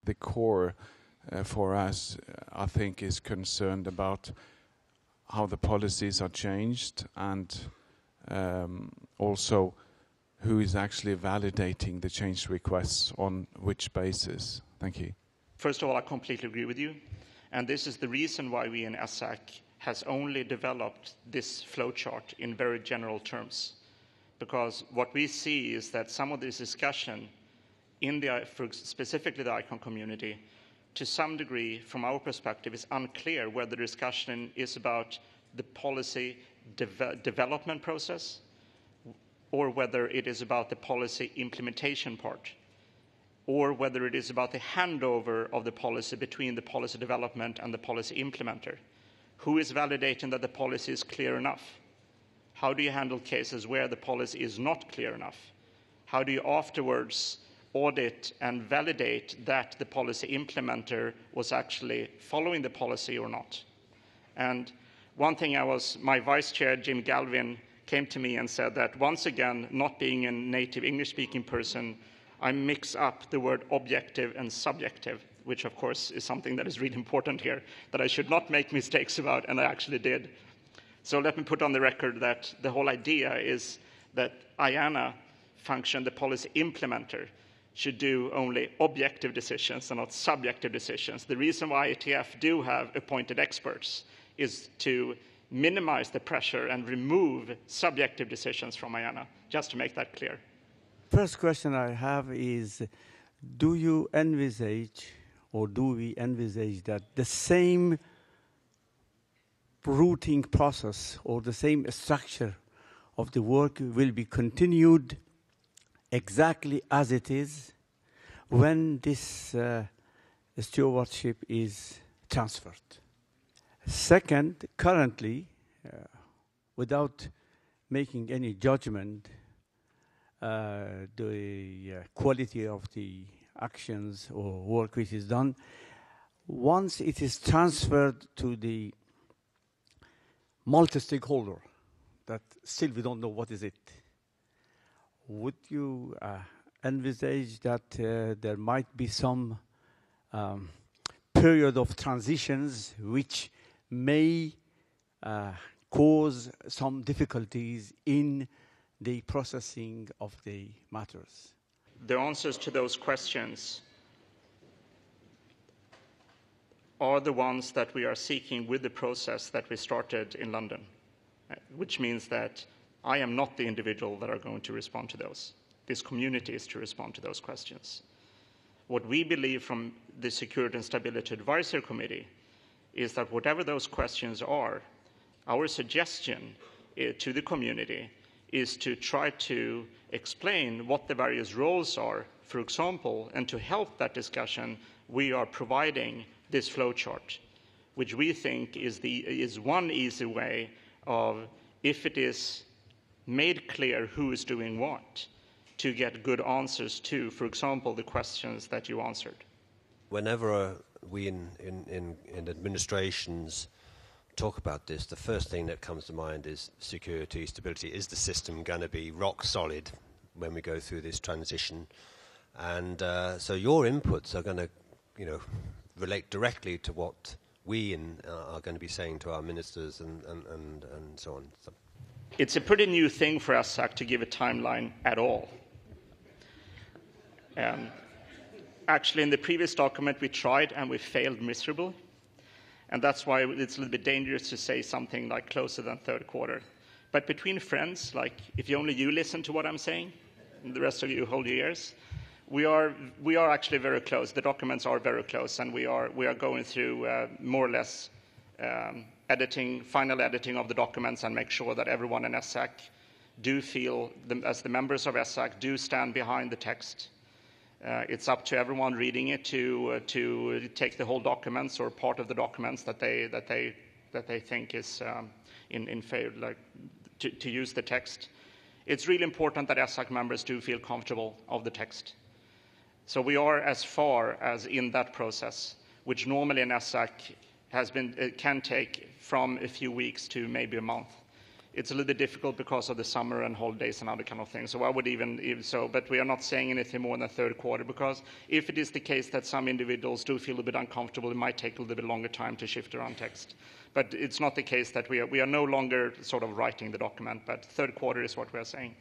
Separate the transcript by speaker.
Speaker 1: The core for us, I think, is concerned about how the policies are changed and also who is actually validating the change requests on which basis. Thank you.
Speaker 2: First of all, I completely agree with you. And this is the reason why we in SSAC has only developed this flowchart in very general terms. Because what we see is that some of this discussion in specifically the ICANN community, to some degree, from our perspective, is unclear whether the discussion is about the policy development process or whether it is about the policy implementation part, or whether it is about the handover of the policy between the policy development and the policy implementer. Who is validating that the policy is clear enough? How do you handle cases where the policy is not clear enough? How do you afterwards audit and validate that the policy implementer was actually following the policy or not? And one thing my vice chair, Jim Galvin, came to me and said that once again, not being a native English-speaking person, I mix up the word objective and subjective, which of course is something that is really important here, that I should not make mistakes about, and I actually did. So let me put on the record that the whole idea is that IANA function, the policy implementer, should do only objective decisions and not subjective decisions. The reason why IETF do have appointed experts is to minimize the pressure and remove subjective decisions from IANA, just to make that clear.
Speaker 3: First question I have is, do you envisage, or do we envisage that the same routing process or the same structure of the work will be continued exactly as it is when this stewardship is transferred? Second, currently, without making any judgment, the quality of the actions or work which is done, once it is transferred to the multi-stakeholder, that still we don't know what is it, would you envisage that there might be some period of transitions which may cause some difficulties in the processing of the matters?
Speaker 2: The answers to those questions are the ones that we are seeking with the process that we started in London, which means that I am not the individual that are going to respond to those. This community is to respond to those questions. What we believe from the Security and Stability Advisory Committee is that whatever those questions are, our suggestion to the community is to try to explain what the various roles are, for example, and to help that discussion, we are providing this flowchart, which we think is one easy way of, if it is made clear who is doing what, to get good answers to, for example, the questions that you answered.
Speaker 4: Whenever we in administrations talk about this, the first thing that comes to mind is security, stability. Is the system going to be rock solid when we go through this transition? And so your inputs are going to, relate directly to what we are going to be saying to our ministers and so on. So.
Speaker 2: It's a pretty new thing for SSAC to give a timeline at all. Actually, in the previous document, we tried and we failed miserably. And that's why it's a little bit dangerous to say something like closer than third quarter. But between friends, like if only you listen to what I'm saying, and the rest of you hold your ears, we are actually very close. The documents are very close, and we are going through more or less final editing of the documents, and make sure that everyone in SSAC do feel, as the members of SSAC, do stand behind the text. It's up to everyone reading it to take the whole documents or part of the documents that they think is in favor, like to use the text. It's really important that SSAC members do feel comfortable of the text. So we are as far as in that process, which normally in SSAC can take from a few weeks to maybe a month. it's a little bit difficult because of the summer and holidays and other kind of things. So I would even so, but we are not saying anything more than third quarter, because if it is the case that some individuals do feel a bit uncomfortable, it might take a little bit longer time to shift around text. But it's not the case that we are no longer sort of writing the document, but third quarter is what we are saying.